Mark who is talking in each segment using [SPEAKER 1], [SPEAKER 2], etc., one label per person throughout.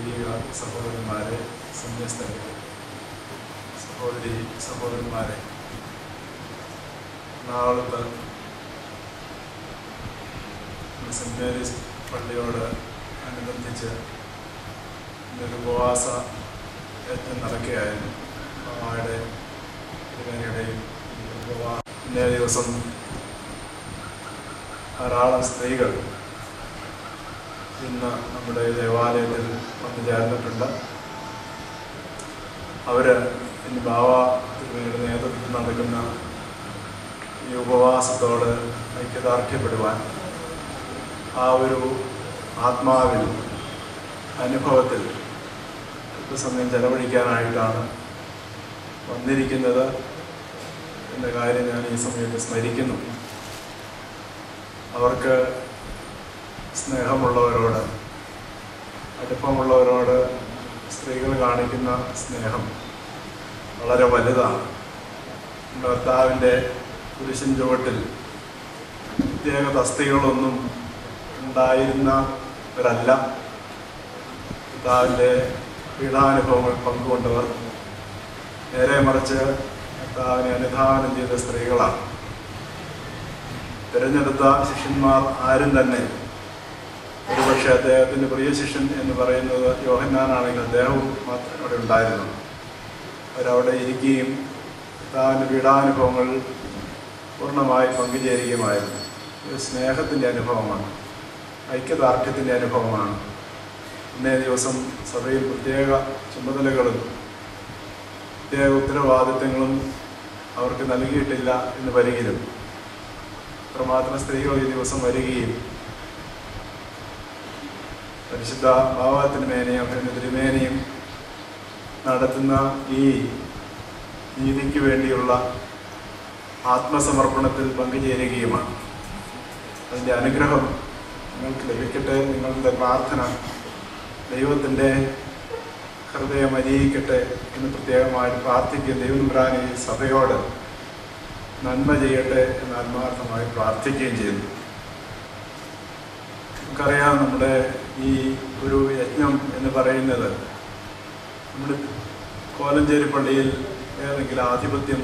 [SPEAKER 1] വൈദിക സഹോദരന്മാരെ, സന്യസ്തരെ, സഹോദരി സഹോദരന്മാരെ, നാളത്തെ സെൻറ്റ് മേരീസ് പള്ളിയോട് അനുബന്ധിച്ച് ഇന്നൊരു ഉപവാസ യജ്ഞം നടക്കുകയായിരുന്നു. ബാവായുടെ തിരുമേനിയുടെയും ഇന്നേ ദിവസം ധാരാളം സ്ത്രീകൾ ഇന്ന് നമ്മുടെ ദേവാലയത്തിൽ വന്നു ചേർന്നിട്ടുണ്ട്. അവർ ഇന്ന് ബാവ തിരുമേനിയുടെ നേതൃത്വത്തിൽ നടക്കുന്ന ഈ ഉപവാസത്തോട് ഐക്യദാർഢ്യപ്പെടുവാൻ, ആ ഒരു ആത്മാവിൽ അനുഭവത്തിൽ സമയം ചെലവഴിക്കാനായിട്ടാണ് വന്നിരിക്കുന്നത് എന്ന കാര്യം ഞാൻ ഈ സമയത്ത് സ്മരിക്കുന്നു. അവർക്ക് സ്നേഹമുള്ളവരോട്, അടുപ്പമുള്ളവരോട് സ്ത്രീകൾ കാണിക്കുന്ന സ്നേഹം വളരെ വലുതാണ്. ഭർത്താവിൻ്റെ കുരിശിൻ ചുവട്ടിൽ പ്രത്യേക തസ്തികളൊന്നും ഉണ്ടായിരുന്നവരല്ല. ഭർത്താവിൻ്റെ പീഡാനുഭവങ്ങൾ പങ്കുകൊണ്ടവർ, നേരെ മറിച്ച് ഭർത്താവിനെ അനുധാവനം ചെയ്ത സ്ത്രീകളാണ്. തിരഞ്ഞെടുത്ത ശിഷ്യന്മാർ ആരും തന്നെ, ഒരുപക്ഷെ അദ്ദേഹത്തിൻ്റെ പ്രിയ ശിഷ്യൻ എന്ന് പറയുന്നത് യോഹന്നാനാണെങ്കിൽ അദ്ദേഹവും മാത്രമേ അവിടെ ഉണ്ടായിരുന്നു. അവരവിടെ ഇരിക്കുകയും ഭർത്താവിൻ്റെ പീഡാനുഭവങ്ങൾ പൂർണ്ണമായി പങ്കുചേരുകയുമായിരുന്നു. ഒരു സ്നേഹത്തിൻ്റെ അനുഭവമാണ്, ഐക്യദാർഢ്യത്തിൻ്റെ അനുഭവമാണ്. ഇന്നേ ദിവസം സഭയിൽ പ്രത്യേക ചുമതലകളും പ്രത്യേക ഉത്തരവാദിത്തങ്ങളും അവർക്ക് നൽകിയിട്ടില്ല എന്ന് വരികിലും അത്രമാത്രം സ്ത്രീകൾ ഈ ദിവസം വരികയും പരിശുദ്ധ ബാവാ തിരുമേനിയും തിരുമേനിയും നടത്തുന്ന ഈ നീതിക്ക് വേണ്ടിയുള്ള ആത്മസമർപ്പണത്തിൽ പങ്കുചേരുകയുമാണ്. അതിൻ്റെ അനുഗ്രഹം നിങ്ങൾക്ക് ലഭിക്കട്ടെ. നിങ്ങളുടെ പ്രാർത്ഥന ദൈവത്തിൻ്റെ ഹൃദയം അലിയിക്കട്ടെ എന്ന് പ്രത്യേകമായിട്ട് പ്രാർത്ഥിക്കുകയും ദൈവം ഈ സഭയോട് നന്മ ചെയ്യട്ടെ എന്ന് ആത്മാർത്ഥമായി പ്രാർത്ഥിക്കുകയും ചെയ്യുന്നു. നമുക്കറിയാം, നമ്മുടെ ഈ ഒരു യജ്ഞം എന്ന് പറയുന്നത് നമ്മുടെ കോലഞ്ചേരി പള്ളിയിൽ ഏതെങ്കിലും ആധിപത്യം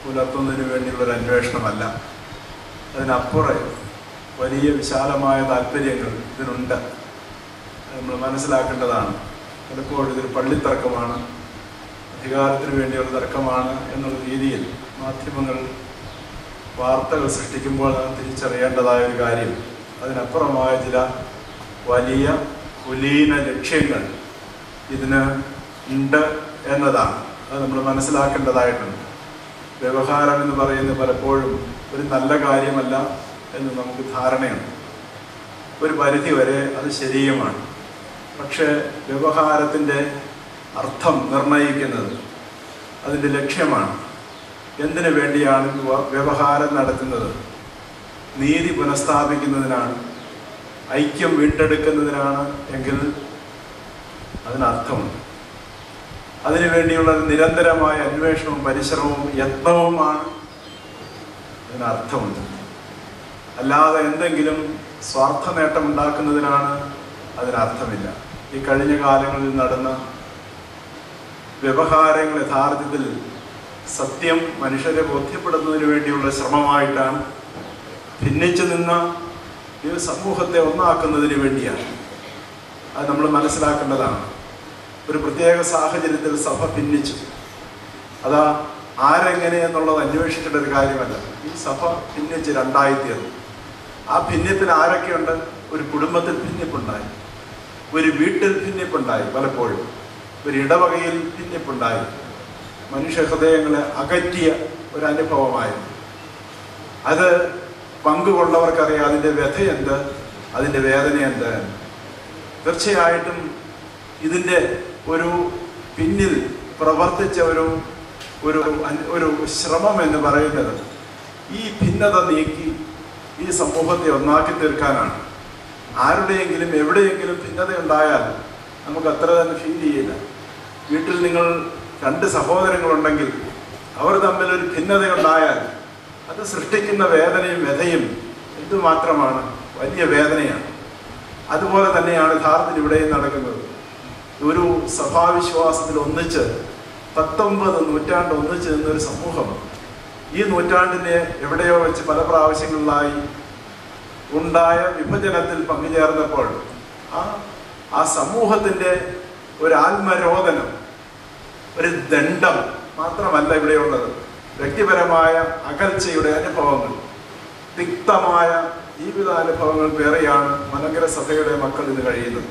[SPEAKER 1] പുലർത്തുന്നതിന് വേണ്ടിയുള്ളൊരു അന്വേഷണമല്ല. അതിനപ്പുറം വലിയ വിശാലമായ താല്പര്യങ്ങൾ ഇതിനുണ്ട്. നമ്മൾ മനസ്സിലാക്കേണ്ടതാണ്. പലപ്പോഴും ഇതൊരു പള്ളിത്തർക്കമാണ്, അധികാരത്തിന് വേണ്ടിയുള്ള തർക്കമാണ് എന്നുള്ള രീതിയിൽ മാധ്യമങ്ങൾ വാർത്തകൾ സൃഷ്ടിക്കുമ്പോൾ തിരിച്ചറിയേണ്ടതായ ഒരു കാര്യം, അതിനപ്പുറമായ ചില വലിയ കുലീന ലക്ഷ്യങ്ങൾ ഇതിന് ഉണ്ട് എന്നതാണ്. അത് നമ്മൾ മനസ്സിലാക്കേണ്ടതായിട്ടുണ്ട്. വ്യവഹാരം എന്ന് പറയുന്നത് പലപ്പോഴും ഒരു നല്ല കാര്യമല്ല എന്ന് നമുക്ക് ധാരണയുണ്ട്. ഒരു പരിധി വരെ അത് ശരിയുമാണ്. പക്ഷേ വ്യവഹാരത്തിൻ്റെ അർത്ഥം നിർണയിക്കുന്നത് അതിൻ്റെ ലക്ഷ്യമാണ്. എന്തിനു വേണ്ടിയാണ് വ്യവഹാരം നടത്തുന്നത്? നീതി പുനഃസ്ഥാപിക്കുന്നതിനാണ്, ഐക്യം വീണ്ടെടുക്കുന്നതിനാണ് എങ്കിൽ അതിനർത്ഥമുണ്ട്. അതിനുവേണ്ടിയുള്ള നിരന്തരമായ അന്വേഷണവും പരിശ്രമവും യത്നവുമാണ് അതിനർത്ഥമുണ്ട്. അല്ലാതെ എന്തെങ്കിലും സ്വാർത്ഥ നേട്ടം ഉണ്ടാക്കുന്നതിനാണ് അതിനർത്ഥമില്ല. ഈ കഴിഞ്ഞ കാലങ്ങളിൽ നടന്ന വ്യവഹാരങ്ങൾ യഥാർത്ഥത്തിൽ സത്യം മനുഷ്യരെ ബോധ്യപ്പെടുന്നതിന് വേണ്ടിയുള്ള ശ്രമമായിട്ടാണ്, ഭിന്നിച്ചു നിന്ന ഈ സമൂഹത്തെ ഒന്നാക്കുന്നതിന് വേണ്ടിയാണ്. അത് നമ്മൾ മനസ്സിലാക്കേണ്ടതാണ്. ഒരു പ്രത്യേക സാഹചര്യത്തിൽ സഭ ഭിന്നിച്ചു. അതാ ആരെങ്ങനെ എന്നുള്ളത് അന്വേഷിക്കേണ്ട ഒരു കാര്യമല്ല. ഈ സഭ ഭിന്നിച്ച് രണ്ടായിത്തീർന്നു. ആ ഭിന്നത്തിൽ ആരൊക്കെയുണ്ട്? ഒരു കുടുംബത്തിൽ ഭിന്നിപ്പുണ്ടായി, ഒരു വീട്ടിൽ ഭിന്നിപ്പുണ്ടായി, പലപ്പോഴും ഒരു ഇടവകയിൽ ഭിന്നിപ്പുണ്ടായി. മനുഷ്യ ഹൃദയങ്ങളെ അകറ്റിയ ഒരനുഭവമായിരുന്നു. അത് പങ്കുകൊള്ളവർക്കറിയാം അതിൻ്റെ വ്യഥയെന്ത്, അതിൻ്റെ വേദനയെന്ത്. തീർച്ചയായിട്ടും ഇതിൻ്റെ ഒരു പിന്നിൽ പ്രവർത്തിച്ച ഒരു ശ്രമം എന്ന് പറയുന്നത് ഈ ഭിന്നത നീക്കി ഈ സമൂഹത്തെ ഒന്നാക്കി തീർക്കാനാണ്. ആരുടെയെങ്കിലും എവിടെയെങ്കിലും ഭിന്നത ഉണ്ടായാൽ നമുക്ക് അത്ര തന്നെ ഫീൽ ചെയ്യില്ല. വീട്ടിൽ നിങ്ങൾ രണ്ട് സഹോദരങ്ങളുണ്ടെങ്കിൽ അവർ തമ്മിലൊരു ഭിന്നതയുണ്ടായാൽ അത് സൃഷ്ടിക്കുന്ന വേദനയും വ്യഥയും എന്തുമാത്രമാണ്, വലിയ വേദനയാണ്. അതുപോലെ തന്നെയാണ് യഥാർത്ഥത്തിൽ ഇവിടെയും നടക്കുന്നത്. ഒരു സഭാവിശ്വാസത്തിൽ ഒന്നിച്ച് 19 നൂറ്റാണ്ട് ഒന്നിച്ച് നിന്നൊരു സമൂഹം ഈ നൂറ്റാണ്ടിനെ എവിടെയോ വെച്ച് പല പ്രാവശ്യങ്ങളിലായി ഉണ്ടായ വിഭജനത്തിൽ പങ്കുചേർന്നപ്പോൾ ആ സമൂഹത്തിൻ്റെ ഒരു ആത്മരോദനം, ഒരു ദണ്ഡം മാത്രമല്ല ഇവിടെയുള്ളത്. വ്യക്തിപരമായ അകൽച്ചയുടെ അനുഭവങ്ങൾ, തിക്തമായ ജീവിതാനുഭവങ്ങൾ വേറെയാണ് മലങ്കര സഭയുടെ മക്കൾ ഇന്ന് കഴിയുന്നത്.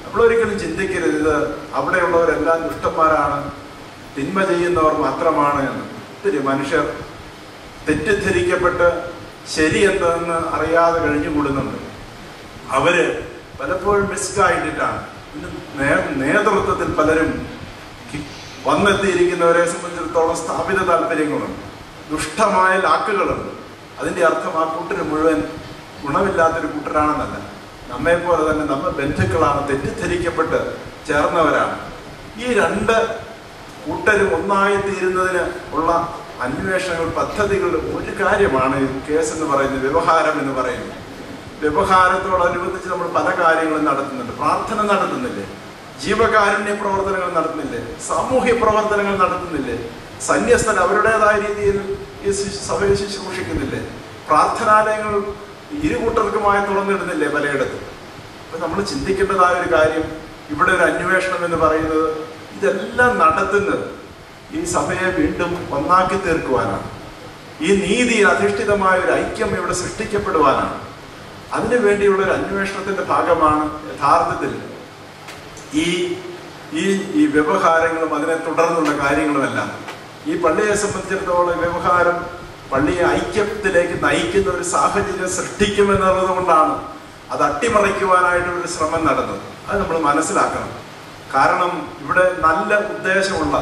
[SPEAKER 1] നമ്മളൊരിക്കലും ചിന്തിക്കരുത് ഇത് അവിടെയുള്ളവരെല്ലാം ദുഷ്ടന്മാരാണ്, തിന്മ ചെയ്യുന്നവർ മാത്രമാണ് എന്ന്. ഒത്തിരി മനുഷ്യർ തെറ്റിദ്ധരിക്കപ്പെട്ട് ശരി എന്തെന്ന് അറിയാതെ കഴിഞ്ഞുകൂടുന്നുണ്ട്. അവര് പലപ്പോഴും മിസ്ഗൈഡായിട്ടാണ്. നേതൃത്വത്തിൽ പലരും വന്നെത്തിയിരിക്കുന്നവരെ സംബന്ധിച്ചിടത്തോളം സ്ഥാപിത താല്പര്യങ്ങളുണ്ട്, ദുഷ്ടമായ ലാക്കുകളുണ്ട്. അതിൻ്റെ അർത്ഥം ആ കൂട്ടര് മുഴുവൻ ഗുണമില്ലാത്തൊരു കൂട്ടരാണെന്നല്ല. നമ്മെപ്പോലെ തന്നെ നമ്മെ ബന്ധുക്കളാണ്, തെറ്റിദ്ധരിക്കപ്പെട്ട് ചേർന്നവരാണ്. ഈ രണ്ട് കൂട്ടരും ഒന്നായി തീരുന്നതിന് ഉള്ള അന്വേഷണങ്ങൾ, പദ്ധതികൾ ഒരു കാര്യമാണ് ഈ കേസ് എന്ന് പറയുന്നത്, വ്യവഹാരം എന്ന് പറയുന്നത്. വ്യവഹാരത്തോടനുബന്ധിച്ച് നമ്മൾ പല കാര്യങ്ങളും നടത്തുന്നുണ്ട്. പ്രാർത്ഥന നടത്തുന്നില്ലേ, ജീവകാരുണ്യ പ്രവർത്തനങ്ങൾ നടത്തുന്നില്ലേ, സാമൂഹ്യ പ്രവർത്തനങ്ങൾ നടത്തുന്നില്ലേ, സന്യസ്തർ അവരുടേതായ രീതിയിൽ ഈ സഭയെ ശുശ്രൂഷിക്കുന്നില്ലേ, പ്രാർത്ഥനാലയങ്ങൾ ഇരുകൂട്ടർക്കുമായി തുറന്നിടുന്നില്ലേ പലയിടത്തും. അപ്പം നമ്മൾ ചിന്തിക്കേണ്ടതായ ഒരു കാര്യം, ഇവിടെ ഒരു അന്വേഷണം എന്ന് പറയുന്നത് ഇതെല്ലാം നടത്തുന്നത് ഈ സഭയെ വീണ്ടും ഒന്നാക്കി തീർക്കുവാനാണ്. ഈ നീതി അധിഷ്ഠിതമായ ഒരു ഐക്യം ഇവിടെ സൃഷ്ടിക്കപ്പെടുവാനാണ്. അതിനു വേണ്ടിയുള്ള ഒരു അന്വേഷണത്തിന്റെ ഭാഗമാണ് യഥാർത്ഥത്തിൽ ഈ വ്യവഹാരങ്ങളും അതിനെ തുടർന്നുള്ള കാര്യങ്ങളുമെല്ലാം. ഈ പള്ളിയെ സംബന്ധിച്ചിടത്തോളം വ്യവഹാരം പള്ളിയെ ഐക്യത്തിലേക്ക് നയിക്കുന്ന ഒരു സാഹചര്യം സൃഷ്ടിക്കുമെന്നുള്ളത് കൊണ്ടാണ് അത് അട്ടിമറിക്കുവാനായിട്ടൊരു ശ്രമം നടന്നത്. അത് നമ്മൾ മനസ്സിലാക്കണം. കാരണം ഇവിടെ നല്ല ഉദ്ദേശമുള്ള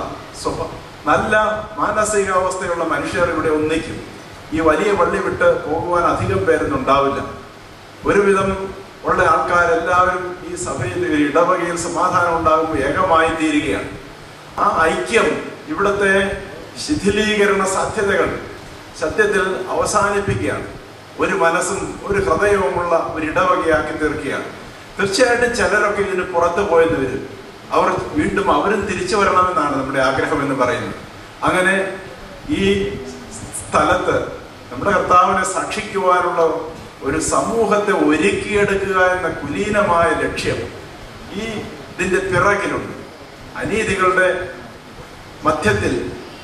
[SPEAKER 1] നല്ല മാനസികാവസ്ഥയുള്ള മനുഷ്യർ ഇവിടെ ഒന്നിക്കും. ഈ വലിയ പള്ളി വിട്ട് പോകുവാൻ അധികം പേരൊന്നും ഉണ്ടാവില്ല. ഒരുവിധം ഉള്ള ആൾക്കാരെല്ലാവരും ഈ സഭയിൽ ഇടവകയിൽ സമാധാനം ഉണ്ടാകുമ്പോൾ ഏകമായി തീരുകയാണ്. ആ ഐക്യം ഇവിടുത്തെ ശിഥിലീകരണ സാധ്യതകൾ സത്യത്തിൽ അവസാനിപ്പിക്കുകയാണ്. ഒരു മനസ്സും ഒരു ഹൃദയവുമുള്ള ഒരു ഇടവകയാക്കി തീർക്കുകയാണ്. തീർച്ചയായിട്ടും ചിലരൊക്കെ ഇതിന് പുറത്തു പോയെന്ന് വരും. അവർ വീണ്ടും അവരും തിരിച്ചു വരണമെന്നാണ് നമ്മുടെ ആഗ്രഹം എന്ന് പറയുന്നത്. അങ്ങനെ ഈ സ്ഥലത്ത് നമ്മുടെ കർത്താവിനെ സാക്ഷിക്കുവാനുള്ള ഒരു സമൂഹത്തെ ഒരുക്കിയെടുക്കുക എന്ന കുലീനമായ ലക്ഷ്യം ഇതിന്റെ പിറകിലുണ്ട്. അനീതികളുടെ മധ്യത്തിൽ,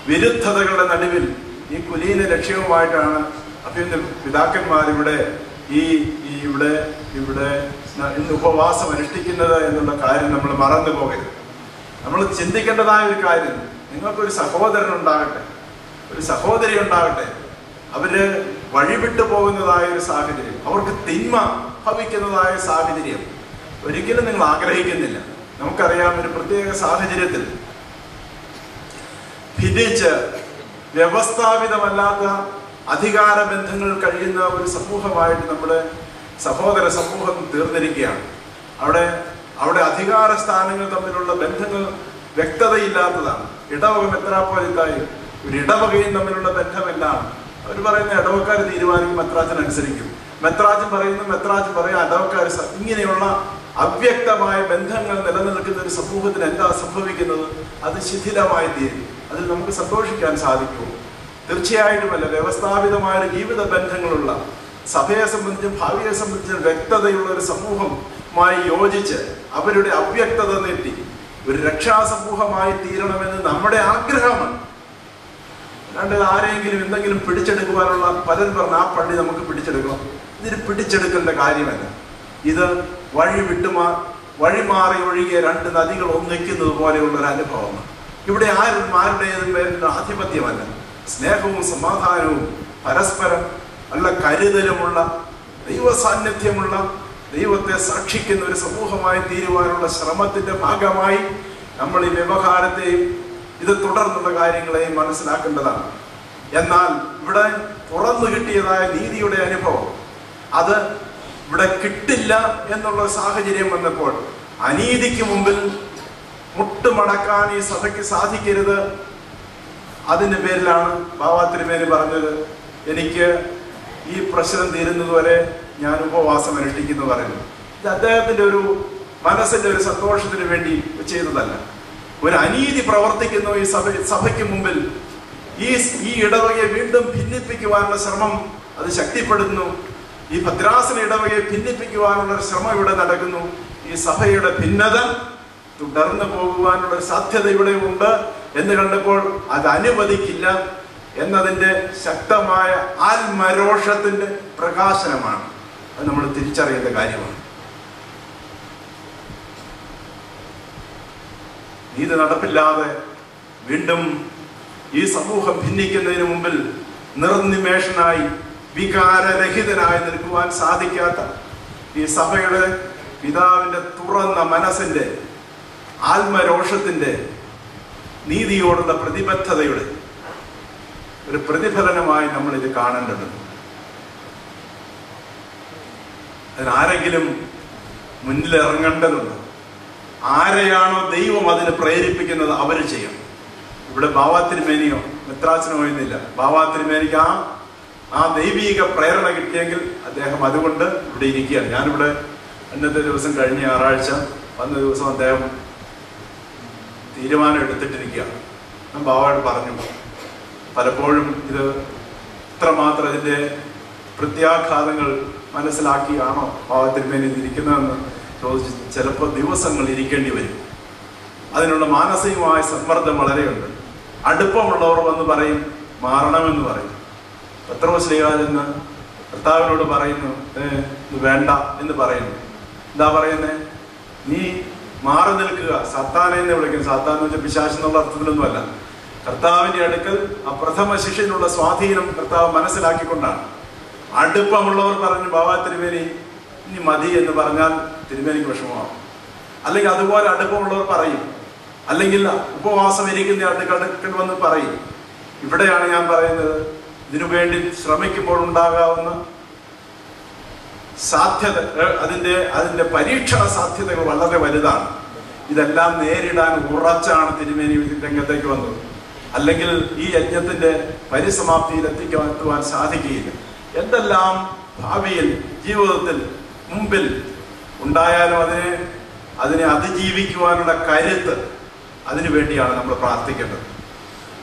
[SPEAKER 1] വിരുദ്ധതകളുടെ നടുവിൽ ഈ കുലീന ലക്ഷ്യവുമായിട്ടാണ് അഭ്യന്തര പിതാക്കന്മാരിവിടെ ഇവിടെ ഇന്ന് ഉപവാസം അനുഷ്ഠിക്കുന്നത് എന്നുള്ള കാര്യം നമ്മൾ മറന്നു പോകരുത്. നമ്മൾ ചിന്തിക്കേണ്ടതായ ഒരു കാര്യം, നിങ്ങൾക്കൊരു സഹോദരൻ ഉണ്ടാകട്ടെ, ഒരു സഹോദരി ഉണ്ടാകട്ടെ, അവര് വഴിവിട്ടു പോകുന്നതായ ഒരു സാഹചര്യം, അവർക്ക് തിന്മ ഭവിക്കുന്നതായ സാഹചര്യം ഒരിക്കലും നിങ്ങൾ ആഗ്രഹിക്കുന്നില്ല. നമുക്കറിയാം, ഒരു പ്രത്യേക സാഹചര്യത്തിൽ ഭിന്നിച്ച് വ്യവസ്ഥാപിതമല്ലാത്ത അധികാര ബന്ധങ്ങൾ കഴിയുന്ന ഒരു സമൂഹമായിട്ട് നമ്മുടെ സഹോദര സമൂഹം തീർന്നിരിക്കുകയാണ്. അവിടെ അധികാര സ്ഥാനങ്ങൾ തമ്മിലുള്ള ബന്ധങ്ങൾ വ്യക്തതയില്ലാത്തതാണ്. ഇടവക മെത്രാപ്പോലിത്തായി ഒരു ഇടവകയും തമ്മിലുള്ള ബന്ധമെല്ലാം അവർ പറയുന്ന ഇടവക്കാർ തീരുമാനിക്കും, മെത്രാച്ചനുസരിക്കും. മെത്രാച്ചൻ പറയുന്നു, മെത്രാച്ചൻ പറയും, ഇടവക്കാർ. ഇങ്ങനെയുള്ള അവ്യക്തമായ ബന്ധങ്ങൾ നിലനിൽക്കുന്ന ഒരു സമൂഹത്തിന് എന്താ സംഭവിക്കുന്നത്? അത് ശിഥിലമായി തീരും. അതിൽ നമുക്ക് സന്തോഷിക്കാൻ സാധിക്കുമോ? തീർച്ചയായിട്ടുമല്ല. വ്യവസ്ഥാപിതമായ ഒരു ജീവിത ബന്ധങ്ങളുള്ള, സഭയെ സംബന്ധിച്ചും ഭാവിയെ സംബന്ധിച്ചും വ്യക്തതയുള്ള ഒരു സമൂഹമായി യോജിച്ച് അവരുടെ അവ്യക്തത നീട്ടി ഒരു രക്ഷാസമൂഹമായി തീരണമെന്ന് നമ്മുടെ ആഗ്രഹമാണ്. അല്ലാണ്ട് ആരെങ്കിലും എന്തെങ്കിലും പിടിച്ചെടുക്കുവാനുള്ള, പലരും പറഞ്ഞ ആ പള്ളി നമുക്ക് പിടിച്ചെടുക്കണം. ഇതിന് പിടിച്ചെടുക്കേണ്ട കാര്യമല്ല. ഇത് വഴിമാറി ഒഴുകിയ രണ്ട് നദികൾ ഒന്നിക്കുന്നത് പോലെയുള്ള ഒരു അനുഭവമാണ്. ഇവിടെ ആരുടേതും പേരിൽ ആധിപത്യമല്ല. സ്നേഹവും സമാധാനവും പരസ്പരം നല്ല കരുതലുമുള്ള, ദൈവ സാന്നിധ്യമുള്ള, ദൈവത്തെ സാക്ഷിക്കുന്ന ഒരു സമൂഹമായി തീരുവാനുള്ള ശ്രമത്തിന്റെ ഭാഗമായി നമ്മൾ ഈ വ്യവഹാരത്തെയും ഇത് തുടർന്നുള്ള കാര്യങ്ങളെയും മനസ്സിലാക്കേണ്ടതാണ്. എന്നാൽ ഇവിടെ തുറന്നു കിട്ടിയതായ നീതിയുടെ അനുഭവം അത് ഇവിടെ കിട്ടില്ല എന്നുള്ള സാഹചര്യം വന്നപ്പോൾ അനീതിക്ക് മുമ്പിൽ മുട്ടുമടക്കാൻ ഈ സഭയ്ക്ക് സാധിക്കരുത്. അതിൻ്റെ പേരിലാണ് ബാവാ തിരുമേനി പറഞ്ഞത്, എനിക്ക് ഈ പ്രശ്നം തീരുന്നതുവരെ ഞാൻ ഉപവാസം അനുഷ്ഠിക്കുന്നു പറയുന്നത്. ഇത് അദ്ദേഹത്തിൻ്റെ ഒരു മനസ്സിന്റെ ഒരു സന്തോഷത്തിന് വേണ്ടി ചെയ്തതല്ല. ഒരു അനീതി പ്രവർത്തിക്കുന്നു ഈ സഭയ്ക്ക് മുമ്പിൽ. ഈ ഇടവകയെ വീണ്ടും ഭിന്നിപ്പിക്കുവാനുള്ള ശ്രമം അത് ശക്തിപ്പെടുന്നു. ഈ ഭദ്രാസന ഇടവകയെ ഭിന്നിപ്പിക്കുവാനുള്ള ഒരു ശ്രമം ഇവിടെ നടക്കുന്നു. ഈ സഭയുടെ ഭിന്നത തുടർന്നു പോകുവാനുള്ള ഒരു സാധ്യത ഇവിടെ ഉണ്ട് എന്ന് കണ്ടപ്പോൾ അത് അനുവദിക്കില്ല എന്നതിൻ്റെ ശക്തമായ ആത്മരോഷത്തിന്റെ പ്രകാശനമാണ്. അത് നമ്മൾ തിരിച്ചറിയേണ്ട കാര്യമാണ്. നീതി നടപ്പില്ലാതെ വീണ്ടും ഈ സമൂഹം ഭിന്നിക്കുന്നതിന് മുമ്പിൽ നിർനിമേഷനായി വികാരരഹിതനായി നിൽക്കുവാൻ സാധിക്കാത്ത ഈ സഭയുടെ പിതാവിന്റെ തുറന്ന മനസ്സിന്റെ ആത്മരോഷത്തിന്റെ നീതിയോടുള്ള പ്രതിബദ്ധതയുടെ ഒരു പ്രതിഫലനമായി നമ്മൾ ഇത് കാണേണ്ടതുണ്ട്. അതിനാരെങ്കിലും മുന്നിലിറങ്ങേണ്ടതുണ്ട്. ആരെയാണോ ദൈവം അതിന് പ്രേരിപ്പിക്കുന്നത് അവർ ചെയ്യണം. ഇവിടെ ബാവാ തിരുമേനിയോ മെത്രാച്ചനോ എന്നില്ല. ബാവാ തിരുമേനിക്ക് ആ ദൈവീക പ്രേരണ കിട്ടിയെങ്കിൽ അദ്ദേഹം അതുകൊണ്ട് ഇവിടെ ഇരിക്കുകയാണ്. ഞാനിവിടെ അന്നത്തെ ദിവസം കഴിഞ്ഞ ഞായറാഴ്ച വന്ന ദിവസം അദ്ദേഹം തീരുമാനം എടുത്തിട്ടിരിക്കുകയാണ്. ഞാൻ ബാവയോട് പറഞ്ഞു, പലപ്പോഴും ഇത് ഇത്രമാത്രം ഇതിൻ്റെ പ്രത്യാഘാതങ്ങൾ മനസ്സിലാക്കിയാണോ ബാവാ തിരുമേനി ഇരിക്കുന്നതെന്ന് ചോദിച്ച് ചിലപ്പോൾ ദിവസങ്ങൾ ഇരിക്കേണ്ടി വരും. അതിനുള്ള മാനസികമായ സമ്മർദ്ദം വളരെയുണ്ട്. അടുപ്പമുള്ളവർ വന്ന് പറയും മാറണമെന്ന് പറയും. പത്രോസ്ലീഹായെന്ന് കർത്താവിനോട് പറയുന്നു ഇത് വേണ്ട എന്ന് പറയുന്നു. എന്താ പറയുന്നത്? നീ മാറി നിൽക്കുക. സാത്താനെ എന്ന് വിളിക്കുന്നു. സാത്താൻ എന്ന് വെച്ചാൽ പിശാച് എന്നുള്ള അർത്ഥത്തിലൊന്നുമല്ല. കർത്താവിന്റെ അടുക്കൽ ആ പ്രഥമ ശിഷ്യനുള്ള സ്വാധീനം കർത്താവ് മനസ്സിലാക്കിക്കൊണ്ടാണ്. അടുപ്പമുള്ളവർ പറഞ്ഞു ബാവാ തിരുമേനി ഇനി മതി എന്ന് പറഞ്ഞാൽ തിരുമേനിക്ക് വിഷമമാവും. അല്ലെങ്കിൽ അതുപോലെ അടുപ്പമുള്ളവർ പറയും. അല്ലെങ്കിൽ ഉപവാസം ഇരിക്കുന്ന അടുക്കൽ വന്ന് പറയും. ഇവിടെയാണ് ഞാൻ പറയുന്നത്, ഇതിനുവേണ്ടി ശ്രമിക്കുമ്പോൾ ഉണ്ടാകാവുന്ന സാധ്യത, അതിന്റെ പരീക്ഷണ സാധ്യതകൾ വളരെ വലുതാണ്. ഇതെല്ലാം നേരിടാൻ ഉറച്ചാണ് തിരുമേനി രംഗത്തേക്ക് വന്നത്. അല്ലെങ്കിൽ ഈ യജ്ഞത്തിന്റെ പരിസമാപ്തിയിൽ എത്തുവാൻ സാധിക്കുകയില്ല. എന്തെല്ലാം ഭാവിയിൽ ജീവിതത്തിൽ മുമ്പിൽ ഉണ്ടായാലും അതിനെ അതിജീവിക്കുവാനുള്ള കരുത്ത് അതിനു വേണ്ടിയാണ് നമ്മൾ പ്രാർത്ഥിക്കേണ്ടത്.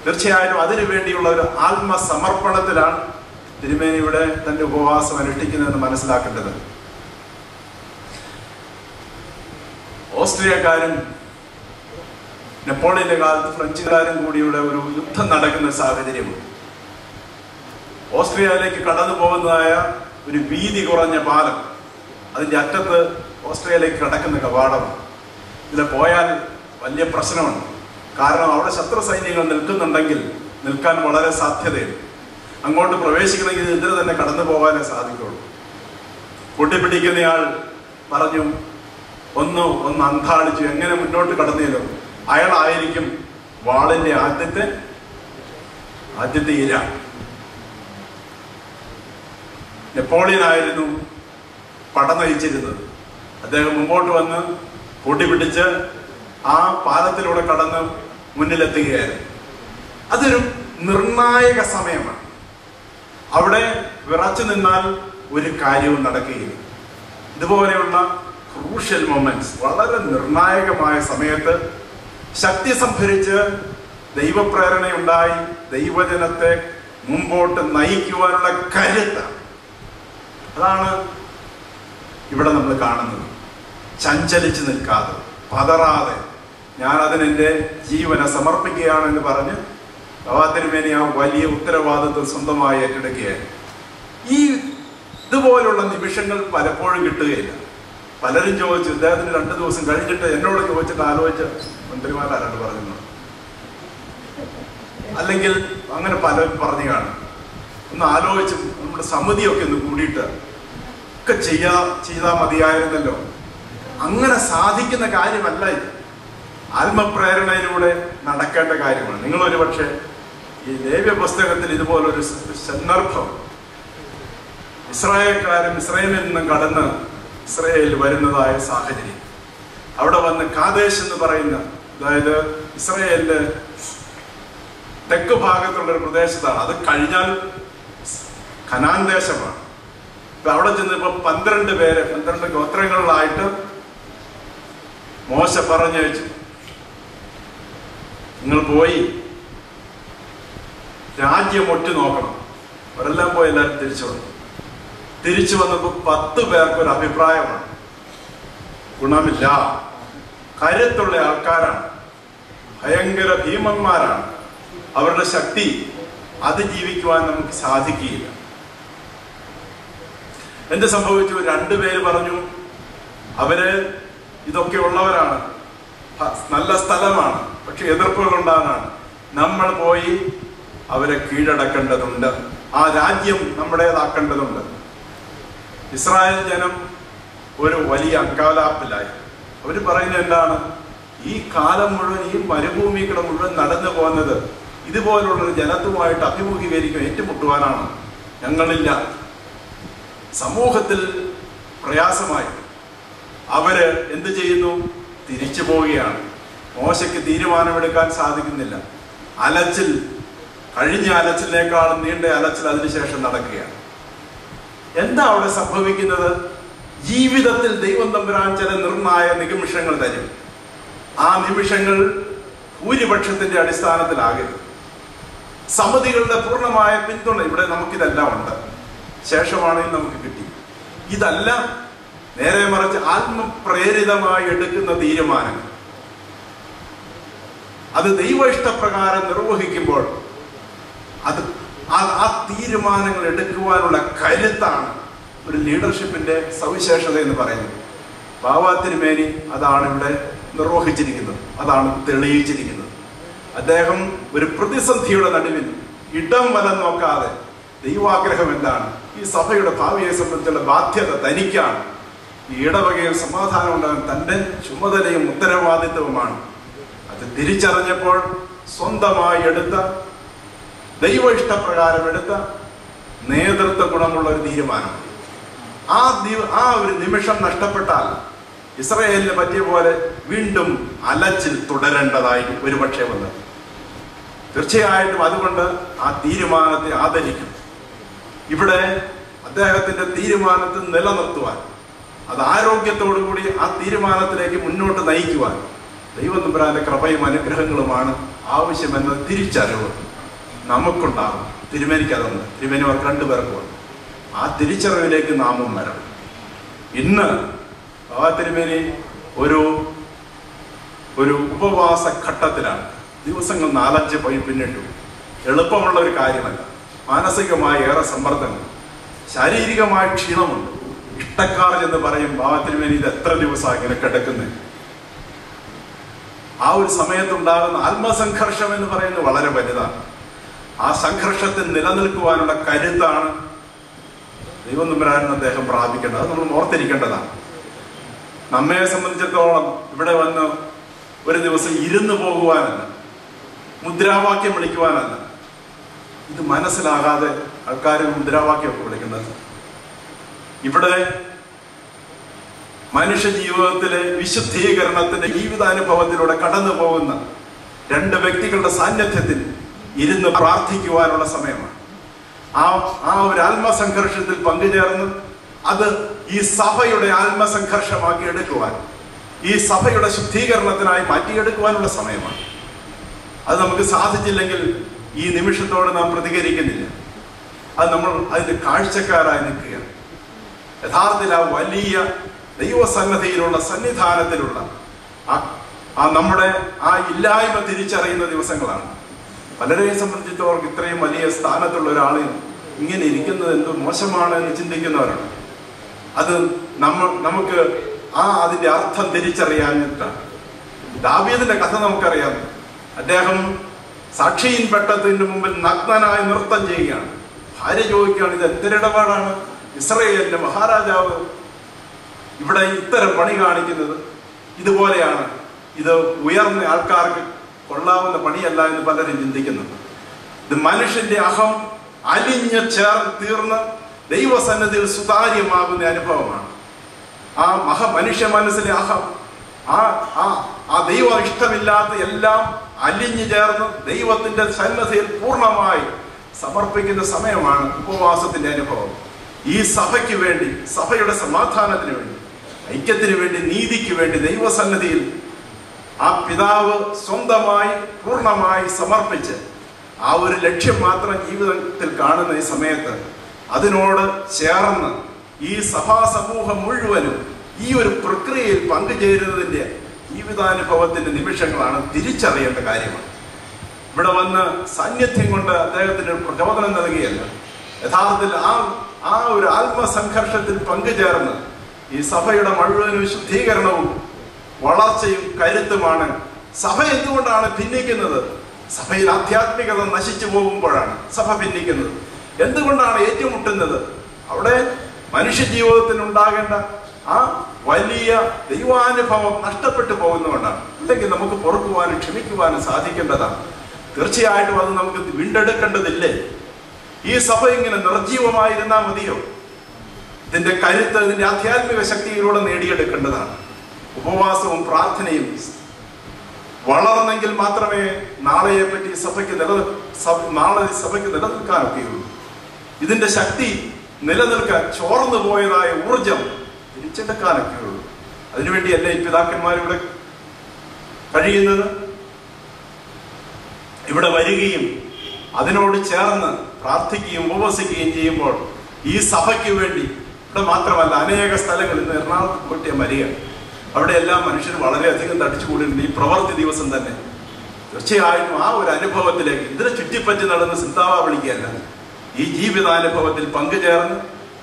[SPEAKER 1] തീർച്ചയായിട്ടും അതിനു വേണ്ടിയുള്ള ഒരു ആത്മസമർപ്പണത്തിലാണ് തിരുമേനി ഇവിടെ തന്റെ ഉപവാസം അനുഷ്ഠിക്കുന്നതെന്ന് മനസ്സിലാക്കേണ്ടത്. ഓസ്ട്രിയക്കാരും നെപ്പോളിയന്റെ കാലത്ത് ഫ്രഞ്ചുകാരും കൂടിയുള്ള ഒരു യുദ്ധം നടക്കുന്ന സാഹചര്യമുണ്ട്. ഓസ്ട്രിയയിലേക്ക് കടന്നു പോകുന്നതായ ഒരു വീതി കുറഞ്ഞ പാലം, അതിന്റെ അറ്റത്ത് ഓസ്ട്രിയയിലേക്ക് കടക്കുന്ന കവാടമാണ്. ഇതിൽ പോയാൽ വലിയ പ്രശ്നമുണ്ട്. കാരണം അവിടെ ശത്രു സൈന്യങ്ങൾ നിൽക്കുന്നുണ്ടെങ്കിൽ നിൽക്കാൻ വളരെ സാധ്യതയുണ്ട്. അങ്ങോട്ട് പ്രവേശിക്കണമെങ്കിൽ ഇതിൽ തന്നെ കടന്നു പോകാനേ സാധിക്കുള്ളൂ. പൊട്ടിപ്പിടിക്കുന്നയാൾ പറഞ്ഞു, ഒന്ന് അന്താളിച്ചു, എങ്ങനെ മുന്നോട്ട് കടന്നില്ലോ അയാളായിരിക്കും വാളിന്റെ ആദ്യത്തെ ഇര. നെപ്പോളിയൻ ആയിരുന്നു പട നയിച്ചിരുന്നത്. അദ്ദേഹം മുമ്പോട്ട് വന്ന് പൊട്ടിപ്പിടിച്ച് ആ പാലത്തിലൂടെ കടന്ന് മുന്നിലെത്തുകയായിരുന്നു. അതൊരു നിർണായക സമയമാണ്. അവിടെ വിറച്ചു നിന്നാൽ ഒരു കാര്യവും നടക്കുകയില്ല. ഇതുപോലെയുള്ള ക്രൂഷ്യൽ മൊമെന്റ്സ്, വളരെ നിർണായകമായ സമയത്ത് ശക്തി സംഭരിച്ച് ദൈവപ്രേരണയുണ്ടായി ദൈവജനത്തെ മുമ്പോട്ട് നയിക്കുവാനുള്ള കരുത്ത്, അതാണ് ഇവിടെ നമ്മൾ കാണുന്നത്. ചഞ്ചലിച്ച് നിൽക്കാതെ, പതറാതെ, ഞാൻ അതിനെൻ്റെ ജീവനെ സമർപ്പിക്കുകയാണെന്ന് പറഞ്ഞ് ബാവാ തിരുമേനി ആ വലിയ ഉത്തരവാദിത്വം സ്വന്തമായി ഏറ്റെടുക്കുകയാണ്. ഇതുപോലുള്ള നിമിഷങ്ങൾ പലപ്പോഴും കിട്ടുകയില്ല. പലരും ചോദിച്ചു, ഇദ്ദേഹത്തിന് 2 ദിവസം കഴിഞ്ഞിട്ട് എന്നോട് ചോദിച്ചിട്ട് ആലോചിച്ച് മന്ത്രിമാരാരാണ് പറഞ്ഞു, അല്ലെങ്കിൽ അങ്ങനെ പലരും പറഞ്ഞു കാണും. ഒന്ന് ആലോചിച്ച് നമ്മുടെ സമിതിയൊക്കെ ഒന്ന് കൂടിയിട്ട് ഒക്കെ ചെയ്താൽ മതിയായിരുന്നല്ലോ. അങ്ങനെ സാധിക്കുന്ന കാര്യമല്ല ഇത്. ആത്മപ്രേരണയിലൂടെ നടക്കേണ്ട കാര്യമാണ്. നിങ്ങളൊരു പക്ഷേ ഈ ലേവ്യ പുസ്തകത്തിൽ ഇതുപോലൊരു സന്ദർഭം, ഇസ്രായേൽക്കാരും ഇസ്രായേലിൽ നിന്നും കടന്ന് ഇസ്രായേലിൽ വരുന്നതായ സാഹചര്യം, അവിടെ വന്ന് കാദേശ് എന്ന് പറയുന്ന, അതായത് ഇസ്രായേലിന്റെ തെക്ക് ഭാഗത്തുള്ള ഒരു പ്രദേശത്താണ്. അത് കഴിഞ്ഞാൽ കനാൻ ദേശമാണ്. ഇപ്പൊ അവിടെ ചെന്നപ്പോ 12 ഗോത്രങ്ങളിലായിട്ട് മോശ പറഞ്ഞയച്ചു, നിങ്ങൾ പോയി രാജ്യം ഒറ്റ നോക്കണം. അവരെല്ലാം പോയി എല്ലാവരും തിരിച്ചു വന്നു. തിരിച്ചു വന്നപ്പോൾ 10 പേർക്കൊരു അഭിപ്രായമാണ്, ഗുണമില്ല, കരുത്തുള്ള ആൾക്കാരാണ്, ഭയങ്കര ഭീമന്മാരാണ്, അവരുടെ ശക്തി അതിജീവിക്കുവാൻ നമുക്ക് സാധിക്കുകയില്ല. എന്ത് സംഭവിച്ചു? 2 പേര് പറഞ്ഞു, അവര് ഇതൊക്കെ ഉള്ളവരാണ്, നല്ല സ്ഥലമാണ്, പക്ഷെ എതിർപ്പുകൾ ഉണ്ടാകാനാണ്, നമ്മൾ പോയി അവരെ കീഴടക്കേണ്ടതുണ്ട്, ആ രാജ്യം നമ്മുടേതാക്കേണ്ടതുണ്ട്. ഇസ്രായേൽ ജനം ഒരു വലിയ അങ്കാലാപ്പിലായി. അവർ പറയുന്നത് എന്താണ്? ഈ കാലം മുഴുവൻ, ഈ മരുഭൂമികളെ മുഴുവൻ നടന്നു പോകുന്നത് ഇതുപോലുള്ളൊരു ജനത്തുമായിട്ട് അഭിമുഖീകരിക്കും, ഏറ്റുമുട്ടുവാനാണ്. ഞങ്ങളില്ല. സമൂഹത്തിൽ പ്രയാസമായി അവര് എന്ത് ചെയ്യുന്നു? തിരിച്ചു പോവുകയാണ്. മോശയ്ക്ക് തീരുമാനമെടുക്കാൻ സാധിക്കുന്നില്ല. അലച്ചിൽ, കഴിഞ്ഞ അലച്ചിലിനേക്കാളും നീണ്ട അലച്ചിൽ അതിനുശേഷം നടക്കുകയാണ്. എന്താ അവിടെ സംഭവിക്കുന്നത്? ജീവിതത്തിൽ ദൈവം തമ്പുരാൻ ചില നിർണായ നിമിഷങ്ങൾ തരും. ആ നിമിഷങ്ങൾ ഭൂരിപക്ഷത്തിന്റെ അടിസ്ഥാനത്തിലാകരുത്. സമിതികളുടെ പൂർണ്ണമായ പിന്തുണ, ഇവിടെ നമുക്കിതെല്ലാം ഉണ്ട്, ശേഷമാണെങ്കിൽ നമുക്ക് കിട്ടി. ഇതല്ല, നേരെ മറിച്ച് ആത്മപ്രേരിതമായി എടുക്കുന്ന തീരുമാനങ്ങൾ, അത് ദൈവ ഇഷ്ടപ്രകാരം നിർവഹിക്കുമ്പോൾ ആ തീരുമാനങ്ങൾ എടുക്കുവാനുള്ള കരുത്താണ് ഒരു ലീഡർഷിപ്പിന്റെ സവിശേഷത എന്ന് പറയുന്നത്. ബാവാ തിരുമേനി അതാണ് ഇവിടെ നിർവഹിച്ചിരിക്കുന്നത്, അതാണ് തെളിയിച്ചിരിക്കുന്നത്. അദ്ദേഹം ഒരു പ്രതിസന്ധിയുടെ നടുവിൽ ഇടം വലം നോക്കാതെ ദൈവാഗ്രഹം എന്താണ്, ഈ സഭയുടെ ഭാവിയെ സംബന്ധിച്ചുള്ള ബാധ്യത തനിക്കാണ്, ഈ ഇടവകയിൽ സമാധാനം ഉണ്ടാകാൻ തൻ്റെ ചുമതലയും ഉത്തരവാദിത്വവുമാണ്. അത് തിരിച്ചറിഞ്ഞപ്പോൾ സ്വന്തമായി എടുത്ത, ദൈവ ഇഷ്ടപ്രകാരം എടുത്ത നേതൃത്വ ഗുണമുള്ള ഒരു തീരുമാനം. ആ ഒരു നിമിഷം നഷ്ടപ്പെട്ടാൽ ഇസ്രായേലിന് പറ്റിയ പോലെ വീണ്ടും അലച്ചിൽ തുടരേണ്ടതായി ഒരുപക്ഷെ വന്നത്. തീർച്ചയായിട്ടും അതുകൊണ്ട് ആ തീരുമാനത്തെ ആദരിക്കും. ഇവിടെ അദ്ദേഹത്തിന്റെ തീരുമാനത്തെ നിലനിർത്തുവാൻ, അത് ആരോഗ്യത്തോടുകൂടി ആ തീരുമാനത്തിലേക്ക് മുന്നോട്ട് നയിക്കുവാൻ ദൈവം തമ്പുരാന്റെ കൃപയും അനുഗ്രഹങ്ങളുമാണ് ആവശ്യമെന്ന തിരിച്ചറിവ് നമുക്കുണ്ടാകും. തിരുമേനിക്കതുണ്ട്, തിരുമേനിവർക്ക് 2 പേർക്ക് വന്നു. ആ തിരിച്ചറിവിലേക്ക് നാമും വരണം. ഇന്ന് ആ തിരുമേനി ഒരു ഉപവാസ ഘട്ടത്തിലാണ്. ദിവസങ്ങൾ 4-5 പോയി പിന്നിട്ടു. എളുപ്പമുള്ള ഒരു കാര്യമല്ല. മാനസികമായ ഏറെ സമ്മർദ്ദങ്ങൾ, ശാരീരികമായ ക്ഷീണമുണ്ട്. ഇഷ്ടക്കാർ എന്ന് പറയും, ബാബാ തിരുമേനി ഇത് എത്ര ദിവസമാണ് ഇങ്ങനെ കിടക്കുന്നത്? ആ ഒരു സമയത്തുണ്ടാകുന്ന ആത്മസംഘർഷം എന്ന് പറയുന്നത് വളരെ വലുതാണ്. ആ സംഘർഷത്തിൽ നിലനിൽക്കുവാനുള്ള കരുത്താണ് ദൈവം തമ്പുരാൻ അദ്ദേഹം പ്രാപിക്കേണ്ടത്. അത് നമ്മൾ ഓർത്തിരിക്കേണ്ടതാണ്. നമ്മെ സംബന്ധിച്ചിടത്തോളം ഇവിടെ വന്ന് ഒരു ദിവസം ഇരുന്നു പോകുവാനല്ല, മുദ്രാവാക്യം വിളിക്കുവാനല്ല. ഇത് മനസ്സിലാകാതെ ആൾക്കാർ മുദ്രാവാക്യമൊക്കെ വിളിക്കുന്നത്. ഇവിടെ മനുഷ്യ ജീവിതത്തിലെ വിശുദ്ധീകരണത്തിന്റെ ജീവിതാനുഭവത്തിലൂടെ കടന്നു പോകുന്ന 2 വ്യക്തികളുടെ സാന്നിധ്യത്തിൽ ഇരുന്ന് പ്രാർത്ഥിക്കുവാനുള്ള സമയമാണ്. ആ ഒരു ആത്മസംഘർഷത്തിൽ പങ്കുചേർന്ന് അത് ഈ സഭയുടെ ആത്മസംഘർഷമാക്കി എടുക്കുവാൻ, ഈ സഭയുടെ ശുദ്ധീകരണത്തിനായി മാറ്റിയെടുക്കുവാനുള്ള സമയമാണ്. അത് നമുക്ക് സാധിച്ചില്ലെങ്കിൽ ഈ നിമിഷത്തോട് നാം പ്രതികരിക്കുന്നില്ല. അത് നമ്മൾ അതിന്റെ കാഴ്ചക്കാരായി നിൽക്കുകയാണ്. യഥാർത്ഥത്തിൽ ആ വലിയ ദൈവസന്നദ്ധിയിലുള്ള സന്നിധാനത്തിലുള്ള നമ്മുടെ ആ ഇല്ലായ്മ തിരിച്ചറിയുന്ന ദിവസങ്ങളാണ്. പലരെയും സംബന്ധിച്ചിടത്തോളം ഇത്രയും വലിയ സ്ഥാനത്തുള്ള ഒരാൾ ഇങ്ങനെ ഇരിക്കുന്നത് എന്ത് മോശമാണ് എന്ന് ചിന്തിക്കുന്നവരാണ്. അത് നമുക്ക് അതിന്റെ അർത്ഥം തിരിച്ചറിയാനിട്ടാണ്. ദാവീദിന്റെ കഥ നമുക്കറിയാം. അദ്ദേഹം സാക്ഷിയിൻ പെട്ടതിന്റെ മുമ്പിൽ നഗ്നനായി നൃത്തം ചെയ്യുകയാണ്. ഭാര്യ ചോദിക്കുകയാണ്, ഇത് എന്തൊരിടപാടാണ്? ഇസ്രായേലിന്റെ മഹാരാജാവ് ഇവിടെ ഇത്തരം പണി കാണിക്കുന്നത് ഇതുപോലെയാണ്. ഇത് ഉയർന്ന ആൾക്കാർക്ക് കൊള്ളാവുന്ന പണിയല്ല എന്ന് പലരും ചിന്തിക്കുന്നുണ്ട്. ഇത് മനുഷ്യന്റെ അഹം അലിഞ്ഞ് തീർന്ന് ദൈവസന്നിധിയിൽ സുതാര്യമാകുന്ന അനുഭവമാണ്. ആ മനുഷ്യ മനസ്സിലെ അഹം, ആ ദൈവം ഇഷ്ടമില്ലാത്ത എല്ലാം അലിഞ്ഞു ചേർന്ന് ദൈവത്തിന്റെ സന്നിധിയിൽ പൂർണ്ണമായി സമർപ്പിക്കുന്ന സമയമാണ് ഉപവാസത്തിന്റെ അനുഭവം. ഈ സഭയ്ക്ക് വേണ്ടി, സഭയുടെ സമാധാനത്തിന് വേണ്ടി, ഐക്യത്തിന് വേണ്ടി, നീതിക്ക് വേണ്ടി ദൈവസന്നിധിയിൽ ആ പിതാവ് സ്വന്തമായി പൂർണ്ണമായി സമർപ്പിച്ച് ആ ഒരു ലക്ഷ്യം മാത്രം ജീവിതത്തിൽ കാണുന്ന ഈ സമയത്ത് അതിനോട് ചേർന്ന് ഈ സഭാ സമൂഹം മുഴുവനും ഈ ഒരു പ്രക്രിയയിൽ പങ്കുചേരുന്നതിൻ്റെ ജീവിതാനുഭവത്തിന്റെ നിമിഷങ്ങളാണ്, തിരിച്ചറിയേണ്ട കാര്യമാണ്. ഇവിടെ വന്ന് സാന്നിധ്യം കൊണ്ട് അദ്ദേഹത്തിന് ഒരു പ്രചോദനം നൽകിയല്ല, യഥാർത്ഥത്തിൽ ആ ഒരു ആത്മസംഘർഷത്തിൽ പങ്കുചേർന്ന് ഈ സഭയുടെ മുഴുവനും ശുദ്ധീകരണവും വളർച്ചയും കരുത്തുമാണ്. സഭ എന്തുകൊണ്ടാണ് ഭിന്നിക്കുന്നത്? സഭയിൽ ആധ്യാത്മികത നശിച്ചു പോകുമ്പോഴാണ് സഭ ഭിന്നിക്കുന്നത്. എന്തുകൊണ്ടാണ് ഏറ്റുമുട്ടുന്നത്? അവിടെ മനുഷ്യ ജീവിതത്തിൽ ഉണ്ടാകേണ്ട ആ വലിയ ദൈവാനുഭവം നഷ്ടപ്പെട്ടു പോകുന്നതുകൊണ്ടാണ്. അല്ലെങ്കിൽ നമുക്ക് പൊറുക്കുവാനും ക്ഷമിക്കുവാനും സാധിക്കേണ്ടതാണ്. തീർച്ചയായിട്ടും അത് നമുക്ക് വീണ്ടെടുക്കേണ്ടതില്ലേ? ഈ സഭ ഇങ്ങനെ നിർജീവമായിരുന്നാൽ മതിയോ? ഇതിന്റെ കരുത്ത്, ഇതിന്റെ ആധ്യാത്മിക ശക്തിയിലൂടെ നേടിയെടുക്കേണ്ടതാണ്. ഉപവാസവും പ്രാർത്ഥനയും വളർന്നെങ്കിൽ മാത്രമേ നാളെ സഭയ്ക്ക് നിലനിൽക്കാനൊക്കെയുള്ളൂ. ഇതിന്റെ ശക്തി നിലനിൽക്കാൻ, ചോർന്നു പോയതായ ഊർജം തിരിച്ചെടുക്കാനൊക്കെയുള്ളൂ. അതിനുവേണ്ടിയല്ലേ ഈ പിതാക്കന്മാരിവിടെ കഴിയുന്നത്? ഇവിടെ വരികയും അതിനോട് ചേർന്ന് പ്രാർത്ഥിക്കുകയും ഉപവസിക്കുകയും ചെയ്യുമ്പോൾ ഈ സഭയ്ക്ക് വേണ്ടി, ഇവിടെ മാത്രമല്ല അനേക സ്ഥലങ്ങളിൽ, ഇന്ന് എറണാകുളത്ത് പോയിട്ട് വരികയാണ്, അവിടെ എല്ലാം മനുഷ്യർ വളരെയധികം തടിച്ചുകൂടിയിട്ടുണ്ട് ഈ പ്രവൃത്തി ദിവസം തന്നെ. തീർച്ചയായിട്ടും ആ ഒരു അനുഭവത്തിലേക്ക്, ഇതിനെ ചുറ്റിപ്പറ്റി നടന്ന് ചിന്താവാ ഈ ജീവിതാനുഭവത്തിൽ പങ്കുചേർന്ന്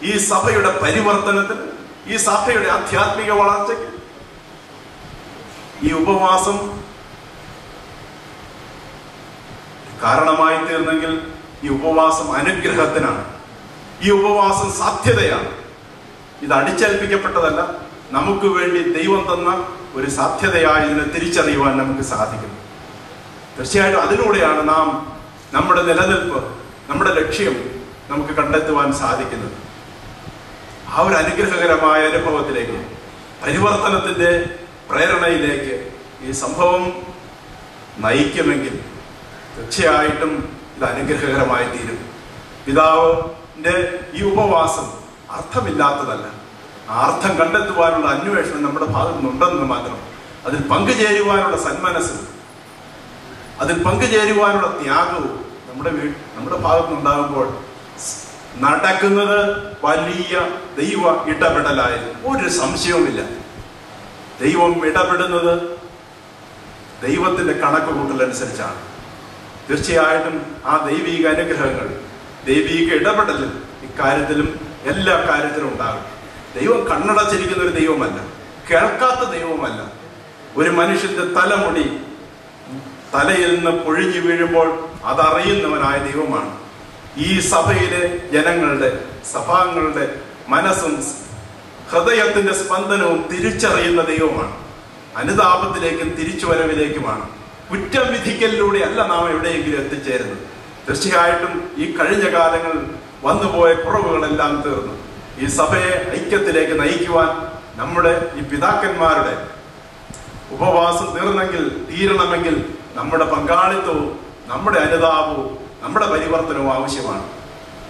[SPEAKER 1] ഈ സഭയുടെ പരിവർത്തനത്തിന്, ഈ സഭയുടെ ആധ്യാത്മിക വളർച്ചയ്ക്ക് ഈ ഉപവാസം കാരണമായി തീർന്നെങ്കിൽ ഈ ഉപവാസം അനുഗ്രഹത്തിനാണ്. ഈ ഉപവാസം സാധ്യതയാണ്. ഇത് അടിച്ചേൽപ്പിക്കപ്പെട്ടതല്ല, നമുക്ക് വേണ്ടി ദൈവം തന്ന ഒരു സാധ്യതയായി ഇതിനെ തിരിച്ചറിയുവാൻ നമുക്ക് സാധിക്കുന്നു. തീർച്ചയായിട്ടും അതിലൂടെയാണ് നാം നമ്മുടെ നിലനിൽപ്പ്, നമ്മുടെ ലക്ഷ്യം നമുക്ക് കണ്ടെത്തുവാൻ സാധിക്കുന്നത്. ആ ഒരു അനുഗ്രഹകരമായ അനുഭവത്തിലേക്ക്, പരിവർത്തനത്തിന്റെ പ്രേരണയിലേക്ക് ഈ സംഭവം നയിക്കുമെങ്കിൽ തീർച്ചയായിട്ടും ഇത് അനുഗ്രഹകരമായി തീരും. പിതാവിന്റെ ഈ ഉപവാസം അർത്ഥമില്ലാത്തതല്ല. ആ അർത്ഥം കണ്ടെത്തുവാനുള്ള അന്വേഷണം നമ്മുടെ ഭാഗത്തു നിന്നുണ്ടെന്ന് മാത്രം. അതിൽ പങ്കുചേരുവാനുള്ള സന്മനസ്സും അതിൽ പങ്കുചേരുവാനുള്ള ത്യാഗവും നമ്മുടെ ഭാഗത്തു നിന്നുണ്ടാകുമ്പോൾ നടക്കുന്നത് വലിയ ദൈവ ഇടപെടലായിരുന്നു. ഒരു സംശയവുമില്ല. ദൈവം ഇടപെടുന്നത് ദൈവത്തിന്റെ കണക്ക് കൂട്ടലനുസരിച്ചാണ്. തീർച്ചയായിട്ടും ആ ദൈവിക അനുഗ്രഹങ്ങൾ, ദൈവിക ഇടപെടലും ഇക്കാര്യത്തിലും എല്ലാ കാര്യത്തിലും ഉണ്ടാകും. ദൈവം കണ്ണടച്ചിരിക്കുന്ന ഒരു ദൈവമല്ല, കേൾക്കാത്ത ദൈവമല്ല. ഒരു മനുഷ്യന്റെ തലമുടി തലയിൽ നിന്ന് പൊഴിഞ്ഞു വീഴുമ്പോൾ അതറിയുന്നവനായ ദൈവമാണ്. ഈ സഭയിലെ ജനങ്ങളുടെ, സഭാംഗങ്ങളുടെ മനസ്സും ഹൃദയത്തിന്റെ സ്പന്ദനവും തിരിച്ചറിയുന്ന ദൈവമാണ്. അനുതാപത്തിലേക്കും തിരിച്ചുവരവിലേക്കുമാണ്. കുറ്റം വിധിക്കലിലൂടെ അല്ല നാം എവിടെയെങ്കിലും എത്തിച്ചേരുന്നത്. തീർച്ചയായിട്ടും ഈ കഴിഞ്ഞ കാലങ്ങളിൽ വന്നുപോയ കുറവുകളെല്ലാം തീർന്നു. ഈ സഭയെ ഐക്യത്തിലേക്ക് നയിക്കുവാൻ നമ്മുടെ ഈ പിതാക്കന്മാരുടെ ഉപവാസം തീരണമെങ്കിൽ നമ്മുടെ പങ്കാളിത്തവും നമ്മുടെ അനുതാപവും നമ്മുടെ പരിവർത്തനവും ആവശ്യമാണ്.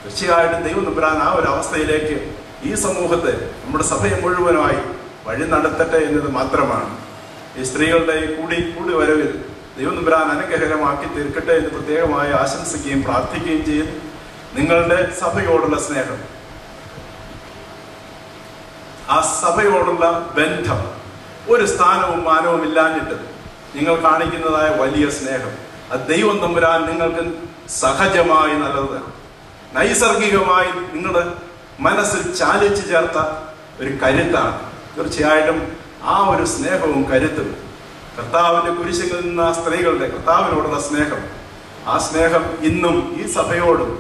[SPEAKER 1] തീർച്ചയായിട്ടും ദൈവം തമ്പുരാൻ ആ ഒരു അവസ്ഥയിലേക്ക് ഈ സമൂഹത്തെ, നമ്മുടെ സഭയെ മുഴുവനായി വഴി നടത്തട്ടെ എന്നത് മാത്രമാണ്. ഈ സ്ത്രീകളുടെ കൂടി വരവിൽ ദൈവം തമ്പുരാൻ അനുഗ്രഹകരമാക്കി തീർക്കട്ടെ എന്ന് പ്രത്യേകമായി ആശംസിക്കുകയും പ്രാർത്ഥിക്കുകയും ചെയ്യും. നിങ്ങളുടെ സഭയോടുള്ള സ്നേഹം, ആ സഭയോടുള്ള ബന്ധം, ഒരു സ്ഥാനവും മാനവും ഇല്ലാഞ്ഞിട്ട് നിങ്ങൾ കാണിക്കുന്നതായ വലിയ സ്നേഹം, അത് ദൈവം തമ്പുരാൻ നിങ്ങൾക്ക് സഹജമായി നല്ലതാണ്. നൈസർഗികമായി നിങ്ങളുടെ മനസ്സിൽ ചാലിച്ചു ചേർത്ത ഒരു കരുത്താണ്. തീർച്ചയായിട്ടും ആ ഒരു സ്നേഹവും കരുത്തും, കർത്താവിന്റെ കുരിശിൽ നിന്ന സ്ത്രീകളുടെ കർത്താവിനോടുള്ള സ്നേഹം, ആ സ്നേഹം ഇന്നും ഈ സഭയോടും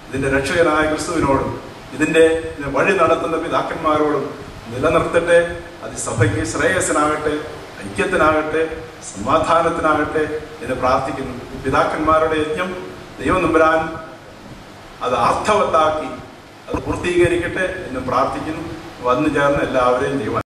[SPEAKER 1] ഇതിന്റെ രക്ഷകനായ ക്രിസ്തുവിനോടും ഇതിന്റെ വഴി നടത്തുന്ന പിതാക്കന്മാരോടും നിലനിർത്തട്ടെ. അത് സഭയ്ക്ക് ശ്രേയസ്സിനാകട്ടെ, ഐക്യത്തിനാകട്ടെ, സമാധാനത്തിനാകട്ടെ എന്ന് പ്രാർത്ഥിക്കുന്നു. പിതാക്കന്മാരുടെ യജ്ഞം ദൈവം തമ്പുരാൻ അത് അർത്ഥവത്താക്കി അത് പൂർത്തീകരിക്കട്ടെ എന്ന് പ്രാർത്ഥിക്കുന്നു. വന്നു ചേർന്ന് എല്ലാവരെയും ദൈവം